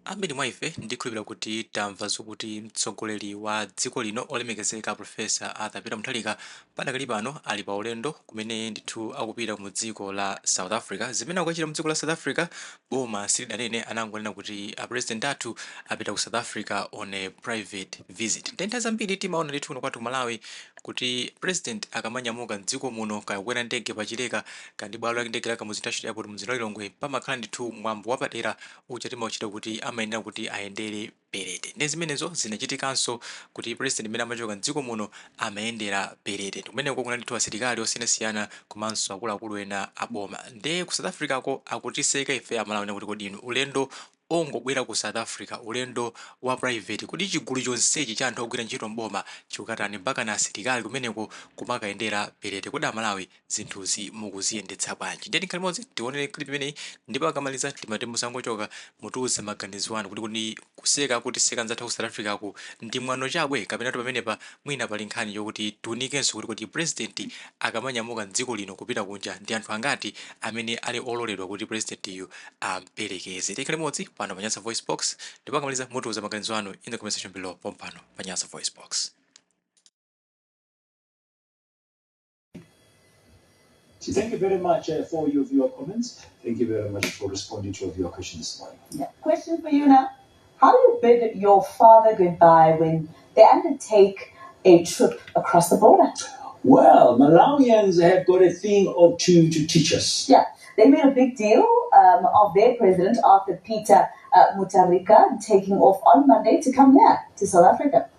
Ambiri mwa ife ndikhulupirira kuti tamva zokuti mtsogoleri wa dziko lino olemekezeka Profesa Peter Mutharika padakali pano ali pa ulendo kumene ndithu akupita mu dziko la South Africa. Zimene akukachita mu dziko la South Africa boma silidanene anangonena kuti Purezidenti athu apita ku South Africa on a private visit. Nthawi zambiri timaona ndithu kuno kwathu Malawi kuti President akamanyamuka mdziko muno kakwera ndege pachileka kandi bwalo la ndege la Kamuzu International Airport mu mzinda wa Lilongwe pamakhala ndithu mwambo wapadera uja timauchita kuti amayenera kuti ayendere perete. Ndi zimenezo zinachitikanso kuti President amene amachoka mdziko muno amayendera perete. Kumeneko kuna ndithu asilikali osiyanasiyana komanso akuluakulu ena aboma. Nde ku South Africa ko akutiseka ife Amalawi kuti kodi inu ulendo ongobwera ku South Africa ulendo wa private kuti chigulu chonsechi cha anthu ogwira ntchito mboma chikukatani mpaka na asilikali kumeneko kumakayendera perete. Kodi Amalawi zinthuzi mukuziyendetsa bwanji? Ndeni khali modzi tionere clip imeneyi ndipo akamaliza timati musangochoka mutiuze maganizo anu kuti kodi kuseka kuti seka nzathu ku South Africa ku ndi mwano chabwe kapena pamenepa mwina pali nkhani yokuti tiunikenso kuti President akamanyamuka mdziko lino kupita kunja ndi anthu angati amene ali ololedwa kuti President yu amperekeze. Tikhale modzi pano pa Nyasa Voice Box ndipo akamaliza mutiuze maganizo anu in the comment section below pompano pa Nyasa Voice Box. Thank you very much for your viewer comments. Thank you very much for responding to your viewer question this morning. Yeah. Question for you now. How do you bid your father goodbye when they undertake a trip across the border? Well, Malawians have got a thing or two to teach us. Yeah. They made a big deal of their president, Peter Mutharika, taking off on Monday to come here to South Africa.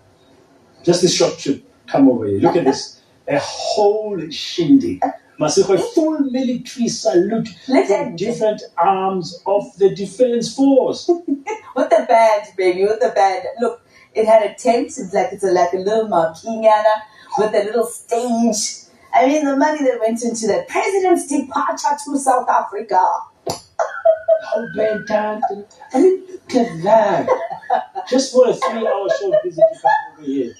Just this short trip. Come over here. Look at this. A whole shindig. A full military salute from different arms of the Defence Force. With the band, baby, with the band. Look, it had a tent. It's like a little marquee with a little stage. I mean, the money that went into the president's departure to South Africa. How bad, I mean, look at that. Just for a 3-hour short visit to come over here.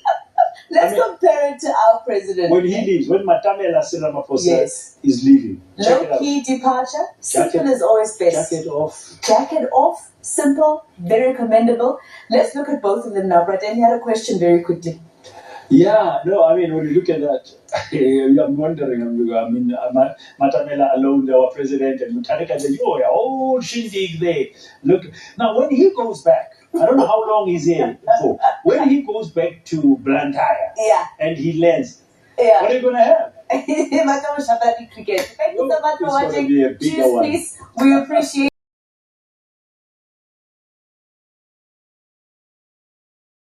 Let's compare it to our president. When he leaves, when Matamela Ramaphosa is leaving. Low-key departure. Simple is always best. Jacket off. Jacket off. Simple. Very commendable. Let's look at both of them now. But then you had a question very quickly. Yeah, no, I mean, when you look at that, I'm wondering, I mean, Matamela alone, our president, and Mutharika, oh, yeah, old shindig there. Look, now when he goes back, I don't know how long he's here for. When he goes back to Blantyre and he lands, what are you going to have? Thank you so much for watching. Cheers, We appreciate